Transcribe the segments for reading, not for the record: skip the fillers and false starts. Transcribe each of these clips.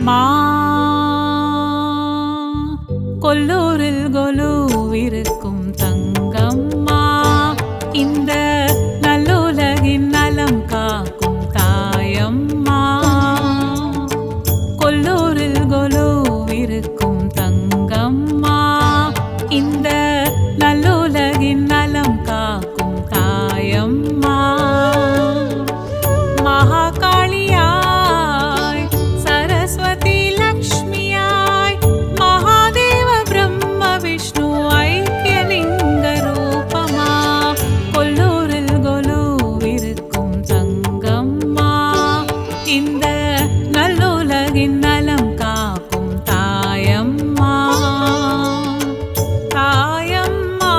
மா கொல்லூரில் கொலுவிருக்கும் தங்கம்மா, இந்த நல்லுலகின் நலம் காக்கும் தாயம்மா. கொல்லூரில் கொலுவிருக்கும் தங்கம்மா, இந்த நல்லுலகின் நலம் காக்கும் தாயம்மா. மகாகாளியாய், சரஸ்வதி லக்ஷ்மியாய், மகாதேவ பிரம்ம விஷ்ணு ஐக்கியலிங்க ரூபமா. கொல்லூரில் கொலுவிருக்கும் தங்கம்மா, இந்த நல்லுலகின் நலம் காக்கும் தாயம்மா. தாயம்மா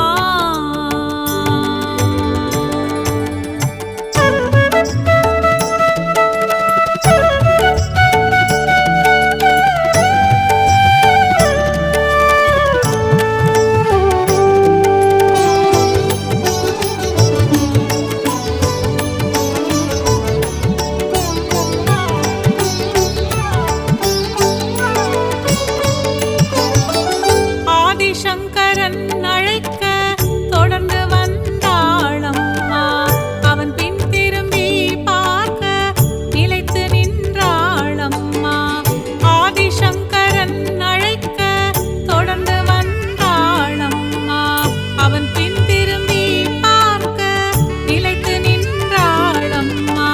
ஆதிசங்கரன் அழைக்க தொடர்ந்து வந்தாளம்மா. அவன் பின் திரும்பி பார்க்க நிலைத்து நின்றாளம்மா. ஆதிசங்கரன் அழைக்க தொடர்ந்து வந்தாளம்மா. அவன் பின் திரும்பி பார்க்க நிலைத்து நின்றாளம்மா.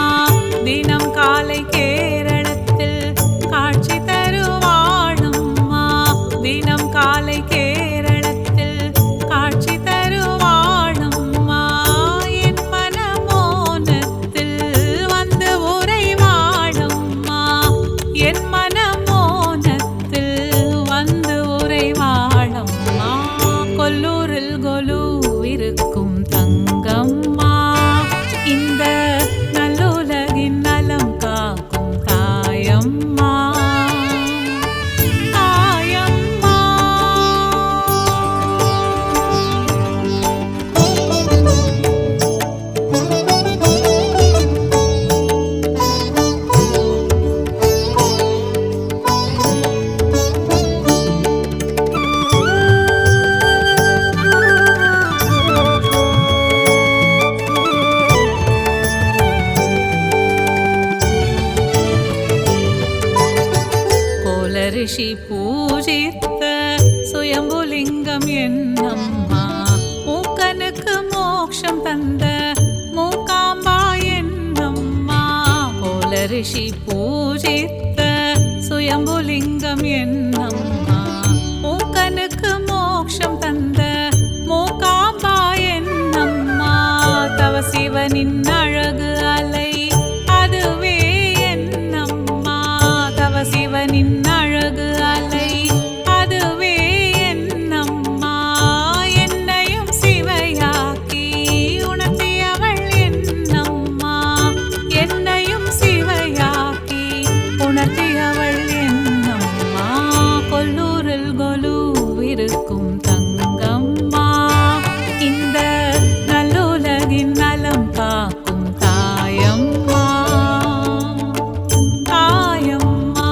தினம் காலை கேரளத்தில் காட்சி தருவாளம்மா. தினம் காலை கேரளத்தில் காட்சி தருவாளம்மா. என் மனமோனத்தில் வந்து உறைவாளம்மா. என் மனமோனத்தில் வந்து உறைவாளம்மா. கொல்லூரில் கொலுவிருக்கும் தங்கம்மா, இந்த நல்லுலகின் நலம் காக்கும் தாயம்மா. தாயம்மா ரிஷி பூஜித்த சுயம்புலிங்கம் என்னம்மா. மூக்கனுக்கு மோட்சம் தந்த மூக்காம்பா என்னம்மா. கோல ரிஷி பூஜித்த சுயம்புலிங்கம் என்னம்மா. மூக்கனுக்கு மோட்சம் தந்த மூக்காம்பா என்னம்மா. தவ சிவனின் அழகு அலை அதுவே என்னம்மா. தவ சிவனின் அழகு அலை அதுவே என்னம்மா. என்னையும் சிவையாக்கி உணர்த்தியவள் என்னம்மா. என்னையும் சிவையாக்கி உணர்த்தியவள் என்னம்மா. கொல்லூரில் கொலுவிருக்கும் தங்கம்மா, இந்த நல்லுலகின் நலம் காக்கும் தாயம்மா. தாயம்மா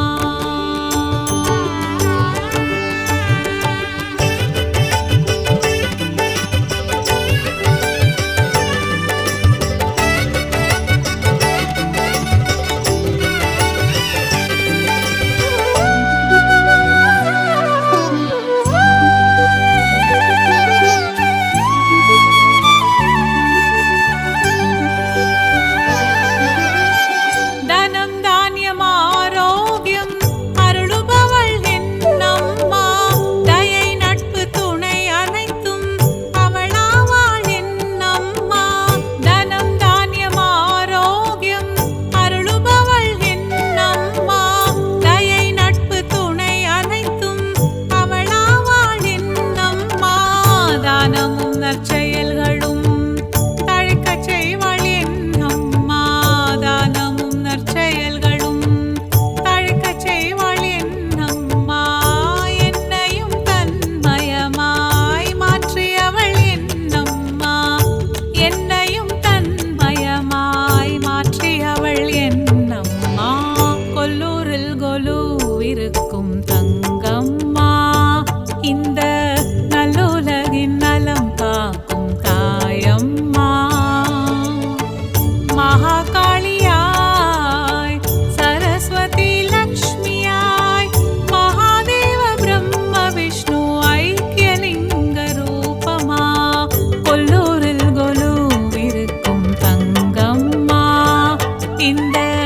இந்த